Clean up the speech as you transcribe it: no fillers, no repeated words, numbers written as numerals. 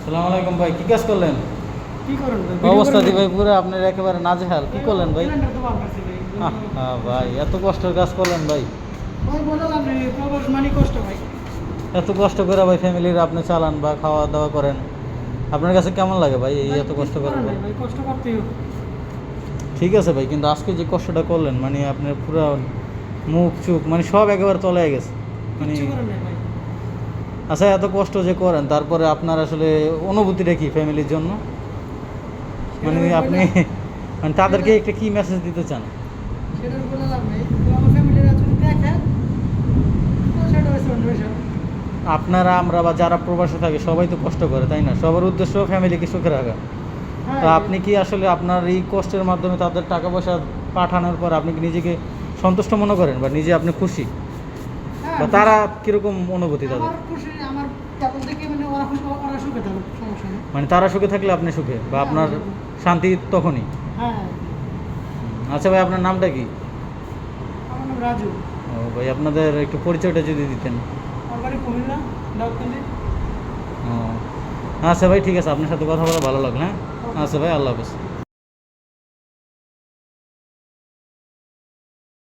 সালাম আলাইকুম ভাই, কি কাজ করলেন? কি করেন ভাই? অবস্থা দি ভাই পুরো আপনার একেবারে নাজেহাল। কি করলেন ভাই? সিলিন্ডার তো বার করছি ভাই। হ্যাঁ ভাই, এত কষ্টের কাজ করলেন ভাই। ভাই বললাম রে, প্রবাস মানে কষ্ট ভাই। এত কষ্ট করে ভাই ফ্যামিলির আপনি চালান বা খাওয়া দাওয়া করেন, আপনার কাছে কেমন লাগে ভাই এই ভাই, এত কিছু কষ্ট করার করার পর? নাই ভাই, কষ্ট করতেই হবে। ঠিক আছে ভাই, কিন্তু আজকে যে কষ্টটা করলেন মানে আপনার পুরো মুখ চুখ মানে সব একেবারে তলায় গেছে মানে। কিচ্ছু করার নাই ভাই। আচ্ছা, এত কষ্ট যে করেন তারপরে আপনার আসলে অনুভূতিটা কি ফ্যামিলির জন্য? মানে সেটা ভাই আপনি বললাম, মানে তাদেরকে একটা কি মেসেজ দিতে চান? সেটা বললাম ভাই। তো আমার ফ্যামিলিরা যদি দেখে, তো সেটা হচ্ছে অন্য বিষয়। আপনারা আমরা বা যারা প্রবাসে থাকে সবাই তো কষ্ট করে, তাই না? সবার উদ্দেশ্য ফ্যামিলিকে সুখে রাখা। হ্যাঁ তো ভাই। আপনি কি আসলে আপনার এই কষ্টের মাধ্যমে তাদের টাকা পয়সা পাঠানোর পর আপনি কি নিজেকে সন্তুষ্ট মনে করেন বা নিজে আপনি খুশি? হ্যাঁ, বা তারা কিরকম অনুভূতি তাদের? আমার খুশি, আমার তাদের দেখে মানে ওরা খুশি, ওরা সুখে থাকুক, সমস্যা নেই। মানে তারা সুখে থাকলে আপনি সুখে বা হ্যাঁ, আপনার হ্যাঁ। শান্তি তখনই। হ্যাঁ, আচ্ছা ভাই, আপনার নামটা কি? আমার নাম রাজু। ও ভাই, আপনাদের একটু পরিচয়টা যদি দিতেন। আমার বাড়ি কুমিল্লা, দাউদকান্দি। ও আচ্ছা ভাই, ঠিক আছে, আপনার সাথে কথা বলে ভালো লাগলো। হ্যাঁ আচ্ছা ভাই, আল্লাহ হাফেজ।